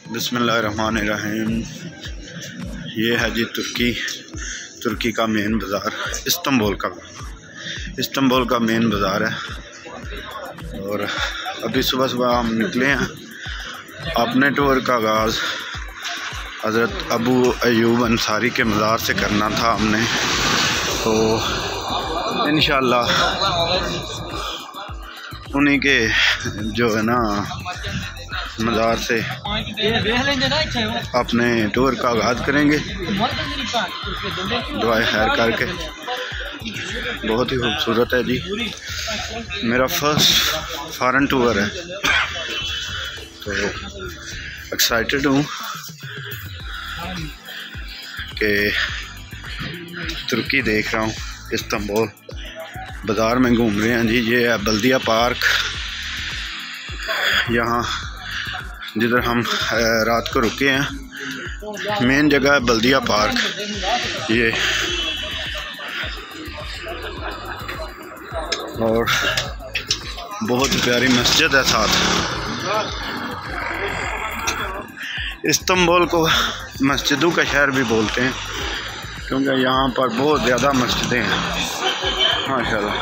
बिस्मिल्लाहिर्रहमानिर्रहीम। ये है जी तुर्की का मेन बाज़ार, इस्तांबुल का मेन बाज़ार है। और अभी सुबह सुबह हम निकले हैं। अपने टूर का आगाज़ हज़रत अबू अयूब अंसारी के मज़ार से करना था हमने, तो इंशाअल्लाह उन्हीं के जो है ना मज़ार से अपने टूर का आगाज़ करेंगे दुआ खैर करके। बहुत ही खूबसूरत है जी, मेरा फर्स्ट फॉरेन टूर है, तो एक्साइटेड हूँ कि तुर्की देख रहा हूँ। इस्तांबुल बाज़ार में घूम रहे हैं जी। ये है बल्दिया पार्क, यहाँ जिधर हम रात को रुके हैं मेन जगह है बल्दिया पार्क। ये और बहुत प्यारी मस्जिद है साथ। इस्तांबुल को मस्जिदों का शहर भी बोलते हैं क्योंकि यहाँ पर बहुत ज़्यादा मस्जिदें हैं माशाल्लाह।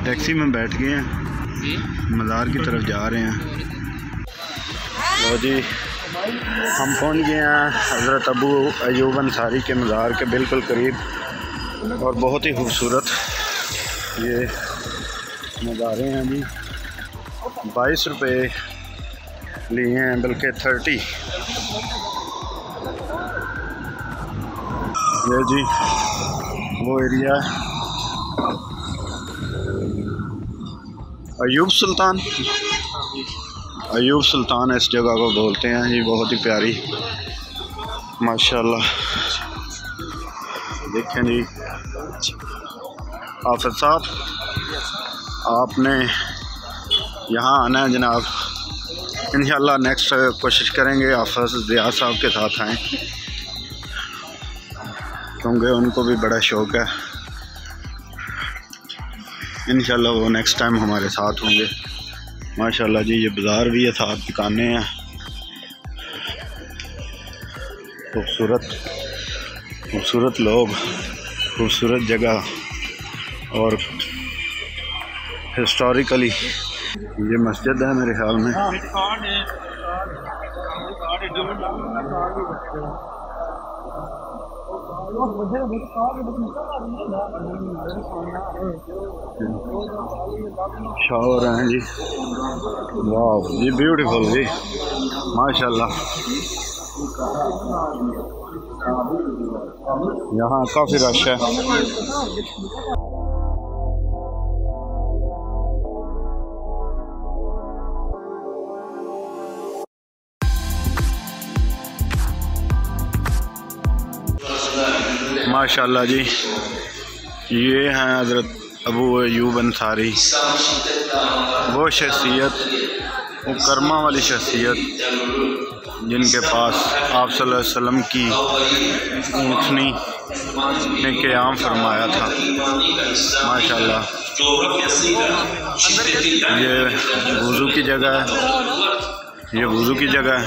टैक्सी में बैठ गए हैं, मज़ार की तरफ जा रहे हैं। लो जी, हम पहुंच गए हैं हज़रत अबू अयूब अंसारी के मज़ार के बिल्कुल करीब, और बहुत ही खूबसूरत ये नज़ारे हैं जी। 22 रुपये लिए हैं, बल्कि 30। ये जी वो एरिया अयूब सुल्तान इस जगह को बोलते हैं जी। बहुत ही प्यारी माशाल्लाह। देखें जी हाफिज़ साहब, आपने यहाँ आना है जनाब। इंशाल्लाह नेक्स्ट कोशिश करेंगे हाफिज़ ज़िया साहब के साथ आएँ, क्योंकि उनको भी बड़ा शौक़ है। इंशाल्लाह वो नेक्स्ट टाइम हमारे साथ होंगे माशाल्लाह जी। ये बाज़ार भी है, साथ दुकानें हैं, खूबसूरत लोग, खूबसूरत जगह, और हिस्टोरिकली ये मस्जिद है मेरे ख्याल में। शावर हैं जी, वाह जी, ब्यूटीफुल जी माशाल्लाह। यहाँ काफ़ी रश है। माशाल्लाह जी, ये हैं हज़रत अबू अयूब अंसारी, वो शख्सियत, वो कर्मा वाली शख्सियत जिनके पास आप सल्लल्लाहु अलैहि वसल्लम की ऊँटनी ने क़याम फरमाया था माशाल्लाह। ये वुज़ू की जगह है, ये वुज़ू की जगह है।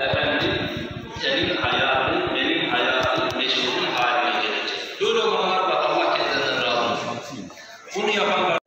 efendim senin hayatın benim hayatım meşhurun haline gelecek. Böyle olanlar var, Allah kendilerinden razı olsun. Bunu yapanlar